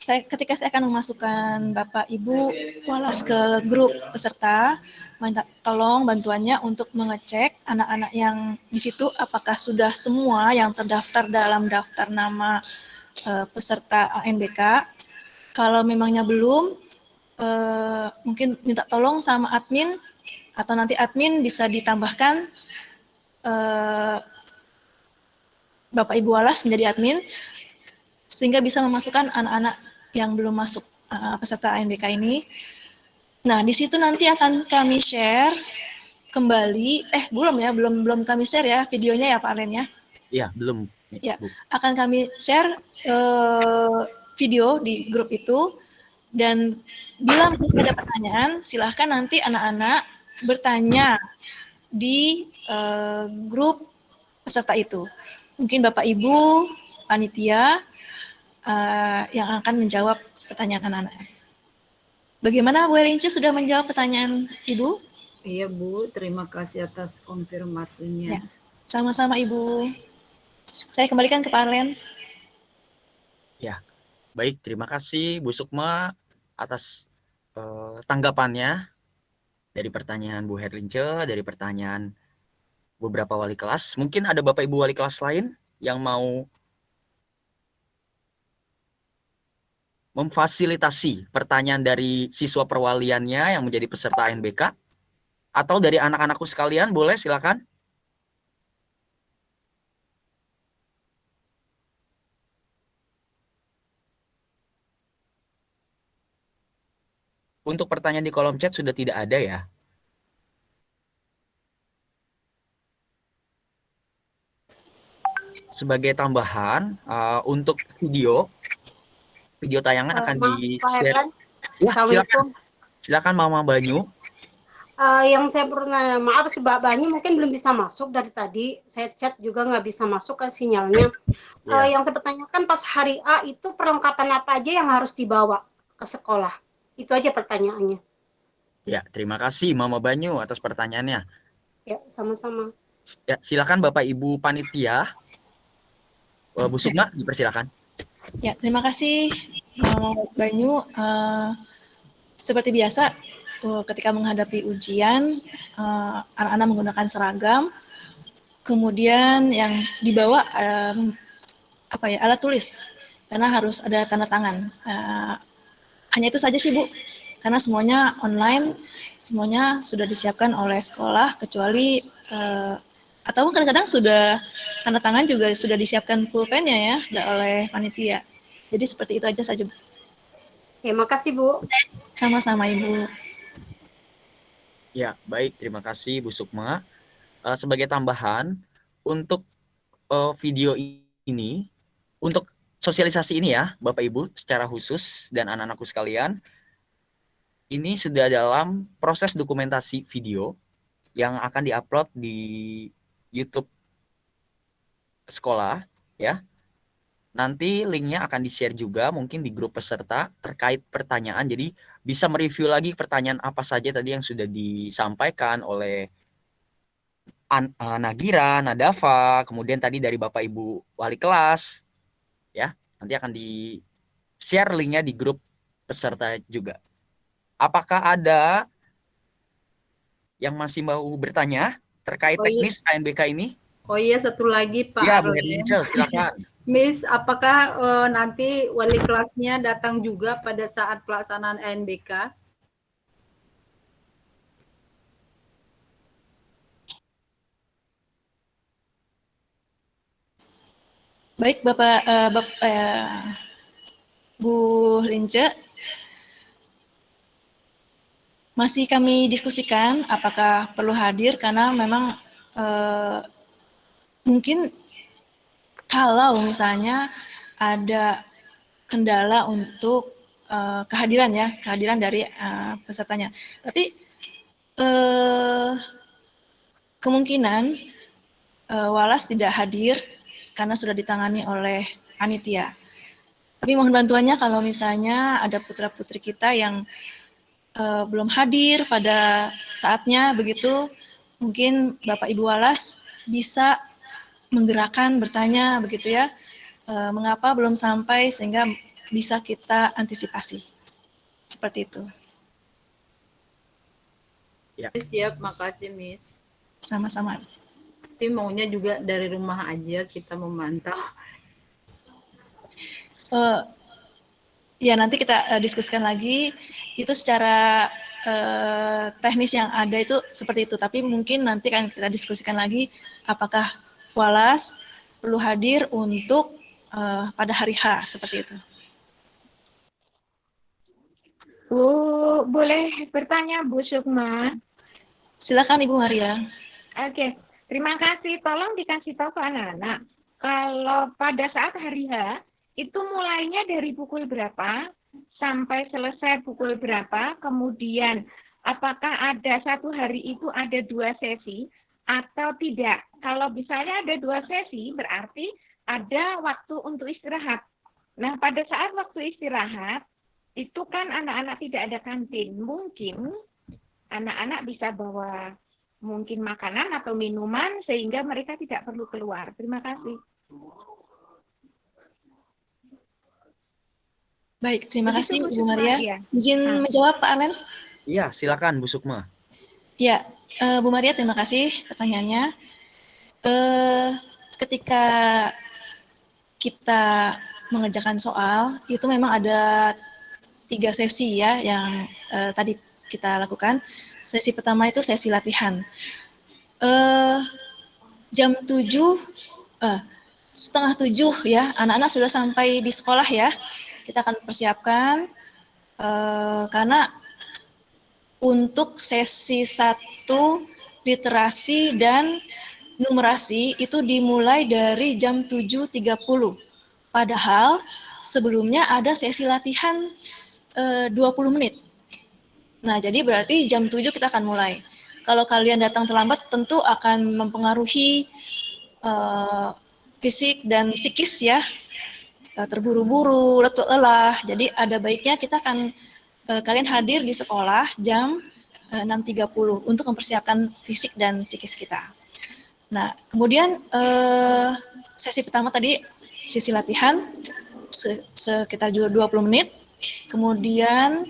ketika saya akan memasukkan Bapak Ibu Walas ke grup peserta, minta tolong bantuannya untuk mengecek anak-anak yang di situ apakah sudah semua yang terdaftar dalam daftar nama peserta ANBK. Kalau memangnya belum, mungkin minta tolong sama admin atau nanti admin bisa ditambahkan Bapak Ibu Walas menjadi admin sehingga bisa memasukkan anak-anak yang belum masuk peserta ANBK ini. Nah, di situ nanti akan kami share kembali, belum kami share ya videonya ya Pak Alen ya. Iya, belum. Ya, akan kami share video di grup itu, dan bila masih ada pertanyaan, silahkan nanti anak-anak bertanya di grup peserta itu. Mungkin Bapak Ibu panitia yang akan menjawab pertanyaan anak-anak. Bagaimana Bu Erince, sudah menjawab pertanyaan Ibu? Iya Bu, terima kasih atas konfirmasinya. Ya, sama-sama Ibu. Saya kembalikan ke Pak Arlen. Ya, baik, terima kasih Bu Sukma atas tanggapannya dari pertanyaan Bu Herlince, dari pertanyaan beberapa wali kelas. Mungkin ada Bapak Ibu wali kelas lain yang mau memfasilitasi pertanyaan dari siswa perwaliannya yang menjadi peserta ANBK, atau dari anak-anakku sekalian, boleh silakan. Untuk pertanyaan di kolom chat sudah tidak ada ya. Sebagai tambahan, untuk video tayangan akan di-share. Ya, silakan Mama Banyu. Yang saya pernah, maaf si Mbak Banyu mungkin belum bisa masuk dari tadi. Saya chat juga nggak bisa masuk ke sinyalnya. Yang saya pertanyakan pas hari A itu perlengkapan apa aja yang harus dibawa ke sekolah? Itu aja pertanyaannya. Ya, terima kasih Mama Banyu atas pertanyaannya. Ya, sama-sama. Ya, silakan Bapak Ibu panitia. Bu Sukma, dipersilakan. Ya, terima kasih Mama Banyu. Seperti biasa, ketika menghadapi ujian, anak-anak menggunakan seragam, kemudian yang dibawa alat tulis, karena harus ada tanda tangan. Hanya itu saja sih Bu, karena semuanya online, semuanya sudah disiapkan oleh sekolah, kecuali atau kadang-kadang sudah tanda tangan juga sudah disiapkan pulpennya ya, nggak oleh panitia. Jadi seperti itu aja saja Bu. Ya, makasih Bu. Sama-sama Ibu. Ya, baik, terima kasih Bu Sukma. Sebagai tambahan, untuk video ini, untuk sosialisasi ini ya, Bapak Ibu, secara khusus dan anak-anakku sekalian, ini sudah dalam proses dokumentasi video yang akan diupload di YouTube sekolah, ya. Nanti linknya akan di-share juga mungkin di grup peserta terkait pertanyaan. Jadi bisa mereview lagi pertanyaan apa saja tadi yang sudah disampaikan oleh Nagira, Nadafa, kemudian tadi dari Bapak Ibu wali kelas. Ya, nanti akan di-share linknya di grup peserta juga. Apakah ada yang masih mau bertanya terkait teknis ANBK ini? Oh iya, satu lagi Pak Ya, Bu Arlen. Herlince, silakan. Miss, apakah nanti wali kelasnya datang juga pada saat pelaksanaan ANBK? Baik Bu Lince, masih kami diskusikan apakah perlu hadir karena memang mungkin kalau misalnya ada kendala untuk kehadiran dari pesertanya. Tapi kemungkinan Walas tidak hadir karena sudah ditangani oleh panitia. Tapi mohon bantuannya kalau misalnya ada putra-putri kita yang belum hadir pada saatnya begitu, mungkin Bapak Ibu Walas bisa menggerakkan bertanya begitu ya, mengapa belum sampai sehingga bisa kita antisipasi. Seperti itu. Ya. Siap, makasih Miss. Sama-sama. Tapi maunya juga dari rumah aja kita memantau. Ya nanti kita diskusikan lagi. Itu secara teknis yang ada itu seperti itu. Tapi mungkin nanti akan kita diskusikan lagi apakah Walas perlu hadir untuk pada hari H seperti itu. Bu, boleh bertanya Bu Sukma? Silakan Ibu Maria. Oke. Terima kasih. Tolong dikasih tahu ke anak-anak, kalau pada saat hari H, itu mulainya dari pukul berapa sampai selesai pukul berapa, kemudian apakah ada satu hari itu ada 2 sesi atau tidak. Kalau misalnya ada 2 sesi, berarti ada waktu untuk istirahat. Nah, pada saat waktu istirahat, itu kan anak-anak tidak ada kantin. Mungkin anak-anak bisa bawa mungkin makanan atau minuman sehingga mereka tidak perlu keluar. Terima kasih. Baik, terima Begitu, kasih Bu Ibu Sukma, Maria. ya. Izin menjawab Pak Alen? Iya, silakan Bu Sukma. Ya, Bu Maria terima kasih pertanyaannya. Ketika kita mengerjakan soal, itu memang ada 3 sesi ya yang tadi kita lakukan. Sesi pertama itu sesi latihan. Jam 6:30 ya, anak-anak sudah sampai di sekolah ya. Kita akan persiapkan karena untuk sesi 1 literasi dan numerasi itu dimulai dari jam 7.30. Padahal sebelumnya ada sesi latihan 20 menit. Nah, jadi berarti jam 7 kita akan mulai. Kalau kalian datang terlambat tentu akan mempengaruhi fisik dan psikis ya. Terburu-buru, lelah. Jadi ada baiknya kita akan kalian hadir di sekolah jam 6.30 untuk mempersiapkan fisik dan psikis kita. Nah, kemudian sesi pertama tadi sesi latihan sekitar 20 menit. Kemudian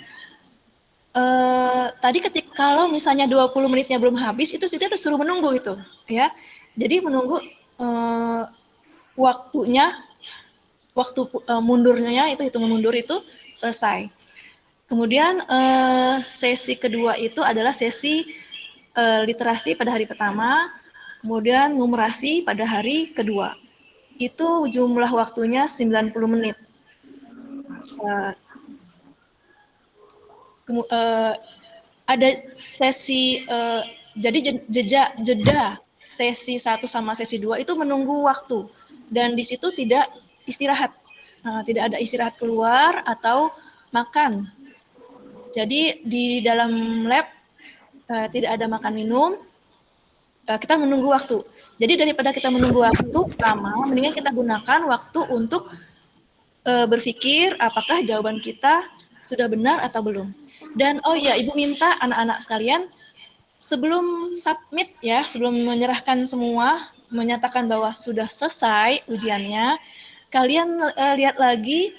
tadi kalau misalnya 20 menitnya belum habis, itu kita suruh menunggu itu, ya. Jadi menunggu waktu mundurnya itu hitungan mundur itu selesai. Kemudian sesi kedua itu adalah sesi literasi pada hari pertama, kemudian numerasi pada hari kedua. Itu jumlah waktunya 90 menit. Ada sesi jadi jeda sesi 1 sama sesi 2 itu menunggu waktu, dan di situ tidak istirahat, tidak ada istirahat keluar atau makan. Jadi di dalam lab tidak ada makan minum, kita menunggu waktu. Jadi daripada kita menunggu waktu lama, mendingan kita gunakan waktu untuk berpikir apakah jawaban kita sudah benar atau belum. Dan oh ya, Ibu minta anak-anak sekalian sebelum submit ya, sebelum menyerahkan semua, menyatakan bahwa sudah selesai ujiannya, kalian lihat lagi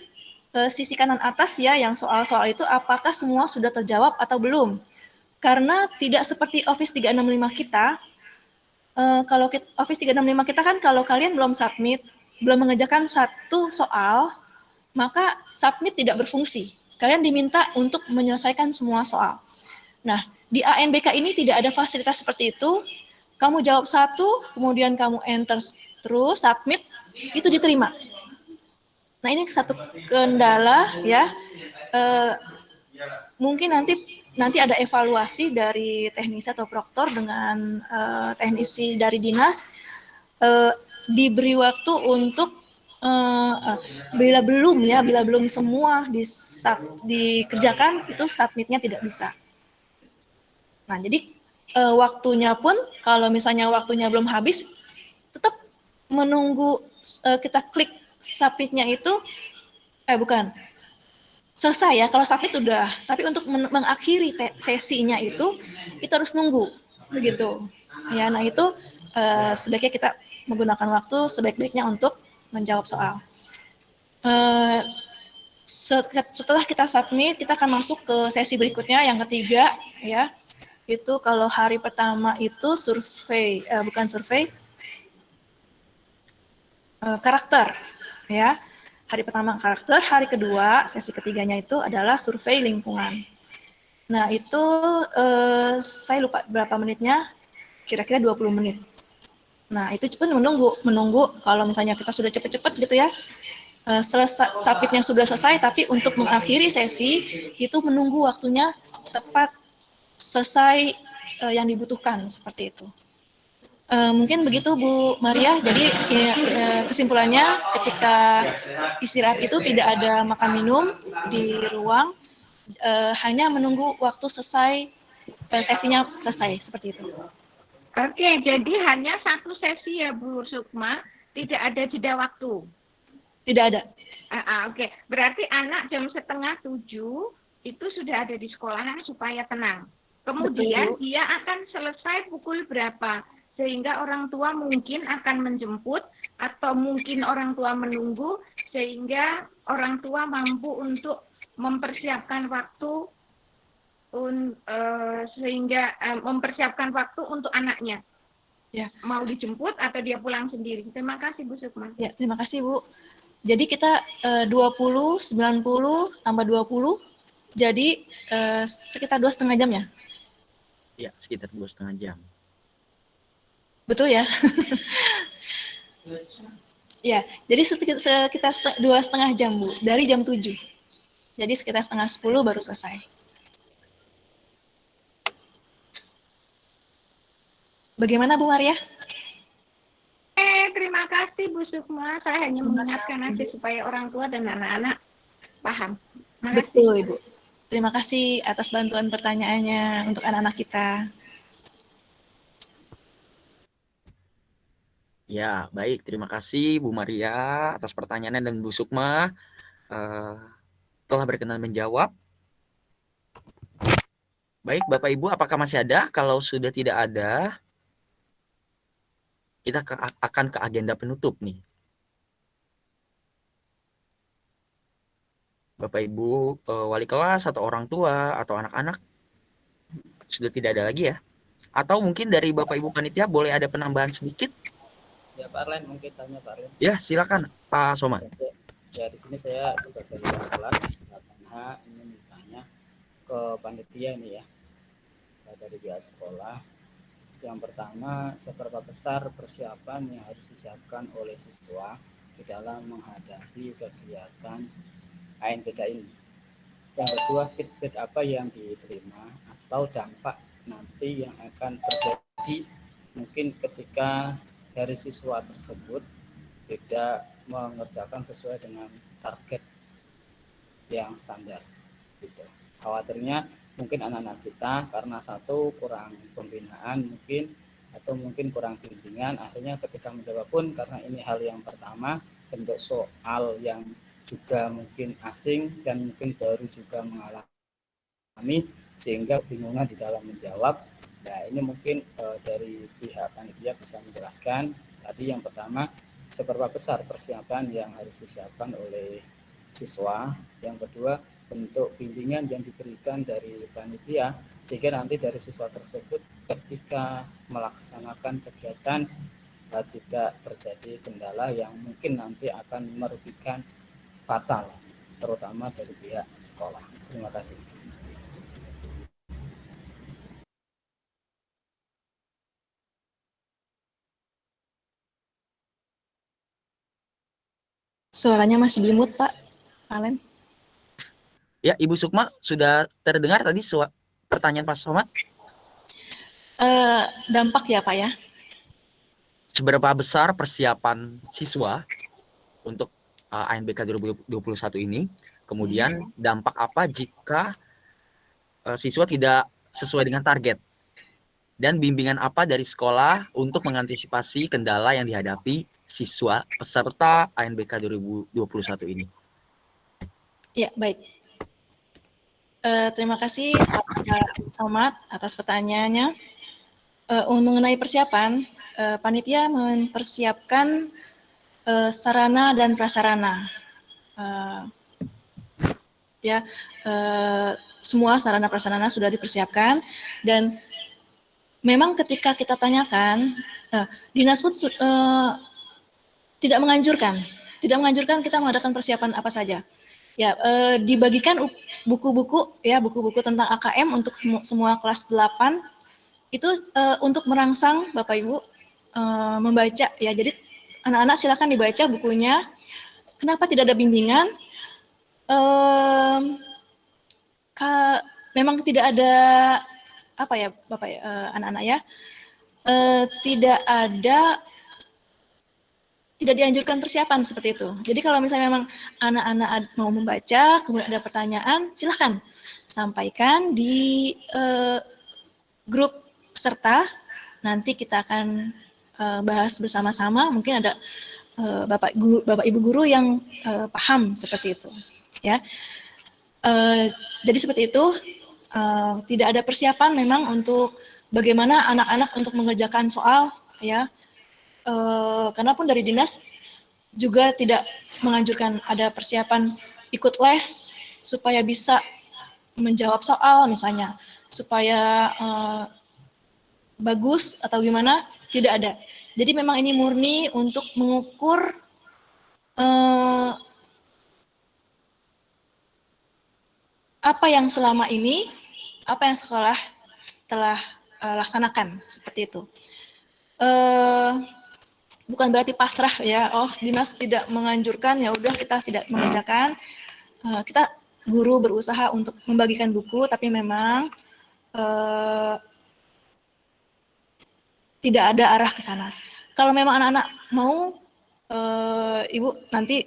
sisi kanan atas ya, yang soal-soal itu apakah semua sudah terjawab atau belum. Karena tidak seperti Office 365 kita, kalau Office 365 kita kan kalau kalian belum submit, belum mengerjakan satu soal, maka submit tidak berfungsi. Kalian diminta untuk menyelesaikan semua soal. Nah, di ANBK ini tidak ada fasilitas seperti itu. Kamu jawab satu, kemudian kamu enter terus, submit, itu diterima. Nah, ini satu kendala ya. Mungkin nanti nanti ada evaluasi dari teknisi atau proktor dengan teknisi dari dinas, diberi waktu untuk bila belum semua dikerjakan itu submitnya tidak bisa. Nah, jadi waktunya pun kalau misalnya waktunya belum habis, tetap menunggu kita klik submitnya itu, selesai ya, kalau submit udah, tapi untuk mengakhiri sesinya itu harus nunggu, begitu. Ya, nah itu sebaiknya kita menggunakan waktu sebaik-baiknya untuk menjawab soal. Setelah kita submit, kita akan masuk ke sesi berikutnya, yang ketiga, ya. Itu kalau hari pertama itu karakter, ya. Hari pertama karakter, hari kedua, sesi ketiganya itu adalah survei lingkungan. Nah, itu saya lupa berapa menitnya, kira-kira 20 menit. Nah, itu pun menunggu kalau misalnya kita sudah cepat-cepat gitu ya, submitnya sudah selesai, tapi untuk mengakhiri sesi, itu menunggu waktunya tepat selesai yang dibutuhkan, seperti itu. Mungkin begitu Bu Maria. Jadi kesimpulannya ketika istirahat itu tidak ada makan minum di ruang, hanya menunggu waktu selesai, sesinya selesai, seperti itu. Oke, jadi hanya satu sesi ya Bu Sukma, tidak ada jeda waktu. Tidak ada. Oke, berarti anak jam 6:30 itu sudah ada di sekolahan supaya tenang. Kemudian Betul. dia akan selesai pukul berapa? Sehingga orang tua mungkin akan menjemput atau mungkin orang tua menunggu, sehingga orang tua mampu untuk mempersiapkan waktu mempersiapkan waktu untuk anaknya. Ya. Mau dijemput atau dia pulang sendiri. Terima kasih Bu Sukma. Ya, terima kasih Bu. Jadi kita 20, 90 tambah 20, jadi sekitar 2,5 jam ya? Ya, sekitar 2,5 jam. Betul ya? Ya, jadi sekitar 2,5 jam Bu, dari jam 7. Jadi sekitar 9:30 baru selesai. Bagaimana Bu Maria? Terima kasih Bu Sukma. Saya hanya mengingatkan aja supaya orang tua dan anak-anak paham. Betul Ibu. Terima kasih atas bantuan pertanyaannya untuk anak-anak kita. Ya, baik. Terima kasih Bu Maria atas pertanyaannya dan Bu Sukma telah berkenan menjawab. Baik, Bapak Ibu, apakah masih ada? Kalau sudah tidak ada, kita akan ke agenda penutup nih. Bapak Ibu wali kelas atau orang tua atau anak-anak sudah tidak ada lagi ya? Atau mungkin dari Bapak Ibu panitia boleh ada penambahan sedikit? Ya Pak Arlen, mungkin tanya Pak Arlen. Ya, silakan Pak Somad. Ya, di sini saya sebagai wali kelas karena ingin bertanya ke panitia nih ya, dari pihak sekolah. Yang pertama, seberapa besar persiapan yang harus disiapkan oleh siswa di dalam menghadapi kegiatan ANBK ini? Yang kedua, feedback apa yang diterima atau dampak nanti yang akan terjadi mungkin ketika dari siswa tersebut tidak mengerjakan sesuai dengan target yang standar gitu. Khawatirnya mungkin anak-anak kita karena satu kurang pembinaan mungkin atau mungkin kurang bimbingan, akhirnya ketika menjawab pun karena ini hal yang pertama, bentuk soal yang juga mungkin asing dan mungkin baru juga mengalami sehingga bingungan di dalam menjawab. Nah, ini mungkin dari pihak panitia bisa menjelaskan. Tadi yang pertama, seberapa besar persiapan yang harus disiapkan oleh siswa. Yang kedua, bentuk bimbingan yang diberikan dari panitia sehingga nanti dari siswa tersebut ketika melaksanakan kegiatan tidak terjadi kendala yang mungkin nanti akan merugikan fatal, terutama dari pihak sekolah. Terima kasih. Suaranya masih di mute, Pak Alen. Ya, Ibu Sukma sudah terdengar tadi pertanyaan Pak Somad? Dampak ya Pak ya. Seberapa besar persiapan siswa untuk ANBK 2021 ini? Kemudian dampak apa jika siswa tidak sesuai dengan target? Dan bimbingan apa dari sekolah untuk mengantisipasi kendala yang dihadapi siswa peserta ANBK 2021 ini? Ya, baik. Terima kasih Pak Somad atas pertanyaannya. Mengenai persiapan, panitia mempersiapkan sarana dan prasarana. Semua sarana prasarana sudah dipersiapkan, dan memang ketika kita tanyakan, Dinasbud tidak menganjurkan kita mengadakan persiapan apa saja. Ya, dibagikan buku-buku tentang AKM untuk semua kelas 8 itu untuk merangsang Bapak Ibu membaca ya. Jadi anak-anak silakan dibaca bukunya. Kenapa tidak ada bimbingan? Memang tidak ada apa ya Bapak anak-anak ya, tidak dianjurkan persiapan seperti itu. Jadi kalau misalnya memang anak-anak mau membaca, kemudian ada pertanyaan, silahkan sampaikan di grup peserta. Nanti kita akan bahas bersama-sama. Mungkin ada Bapak Ibu guru yang paham seperti itu. Ya, jadi seperti itu. Tidak ada persiapan memang untuk bagaimana anak-anak untuk mengerjakan soal, ya. Karena pun dari dinas juga tidak menganjurkan ada persiapan ikut les supaya bisa menjawab soal misalnya, supaya bagus atau gimana, tidak ada. Jadi memang ini murni untuk mengukur apa yang selama ini, apa yang sekolah telah laksanakan, seperti itu. Bukan berarti pasrah ya, dinas tidak menganjurkan, ya udah kita tidak mengerjakan. Kita guru berusaha untuk membagikan buku, tapi memang tidak ada arah ke sana. Kalau memang anak-anak mau, Ibu nanti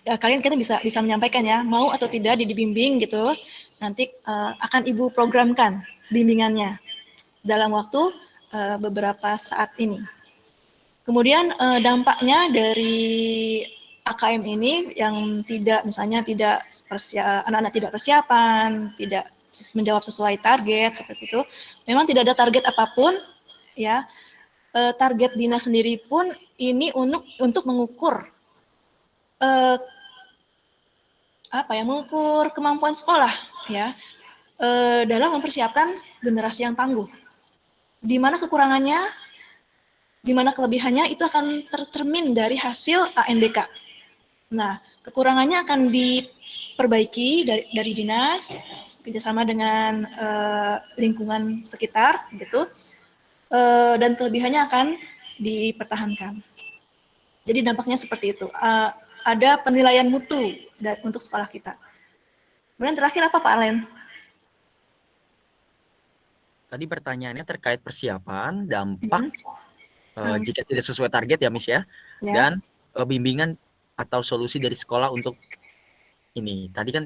kalian bisa menyampaikan ya, mau atau tidak dibimbing gitu. Nanti akan Ibu programkan bimbingannya dalam waktu beberapa saat ini. Kemudian dampaknya dari AKM ini yang anak-anak tidak persiapan, tidak menjawab sesuai target seperti itu. Memang tidak ada target apapun, ya. Target dinas sendiri pun ini untuk mengukur mengukur kemampuan sekolah, ya, dalam mempersiapkan generasi yang tangguh. Di mana kekurangannya, di mana kelebihannya itu akan tercermin dari hasil ANBK. Nah, kekurangannya akan diperbaiki dari dinas kerjasama dengan lingkungan sekitar, gitu, dan kelebihannya akan dipertahankan. Jadi dampaknya seperti itu. Ada penilaian mutu untuk sekolah kita. Kemudian terakhir apa Pak Alen? Tadi pertanyaannya terkait persiapan, dampak jika tidak sesuai target ya Miss ya, dan bimbingan atau solusi dari sekolah untuk ini. Tadi kan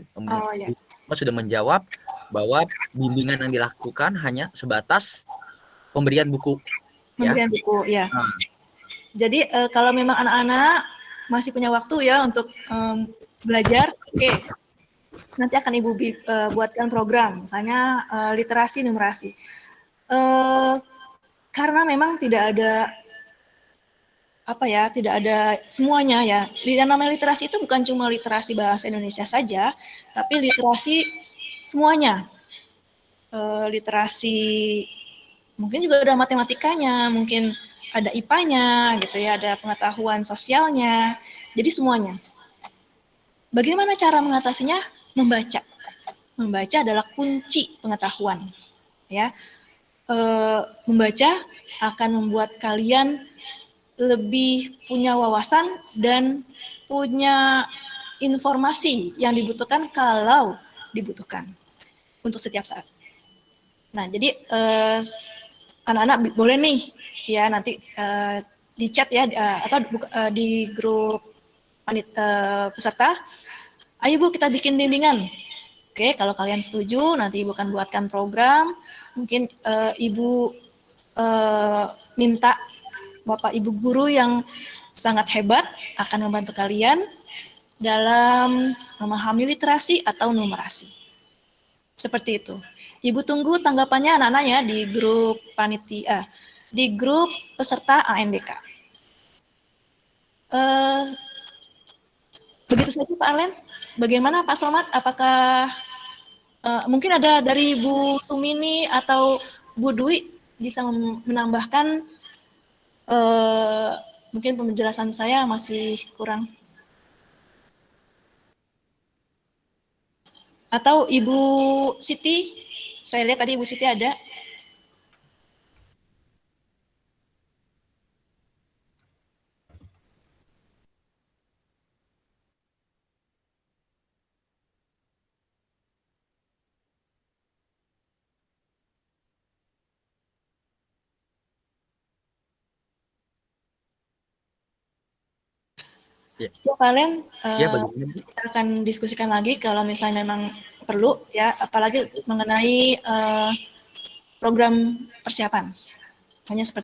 sudah menjawab bahwa bimbingan yang dilakukan hanya sebatas pemberian buku. Buku, ya. Jadi kalau memang anak-anak masih punya waktu ya untuk belajar, oke. Nanti akan Ibu buatkan program, misalnya literasi, numerasi. Karena memang tidak ada semuanya ya. Yang namanya literasi itu bukan cuma literasi bahasa Indonesia saja, tapi literasi semuanya. Literasi mungkin juga ada matematikanya, mungkin ada IPA-nya gitu ya, ada pengetahuan sosialnya. Jadi semuanya. Bagaimana cara mengatasinya? Membaca. Membaca adalah kunci pengetahuan. Ya. Membaca akan membuat kalian lebih punya wawasan dan punya informasi yang dibutuhkan kalau dibutuhkan untuk setiap saat. Nah, jadi anak-anak boleh nih ya nanti di chat ya atau di grup peserta, ayo Bu kita bikin bimbingan. Oke, kalau kalian setuju nanti Ibu akan buatkan program, mungkin Ibu minta Bapak Ibu guru yang sangat hebat akan membantu kalian dalam memahami literasi atau numerasi. Seperti itu. Ibu tunggu tanggapannya anak-anaknya di grup panitia, di grup peserta ANBK. Begitu saja Pak Alen. Bagaimana Pak Selamat? Apakah mungkin ada dari Bu Sumini atau Bu Dwi bisa menambahkan mungkin penjelasan saya masih kurang. Atau Ibu Siti, saya lihat tadi Ibu Siti ada. Ya, kalian kita akan diskusikan lagi kalau misalnya memang perlu ya, apalagi mengenai program persiapan. Misalnya seperti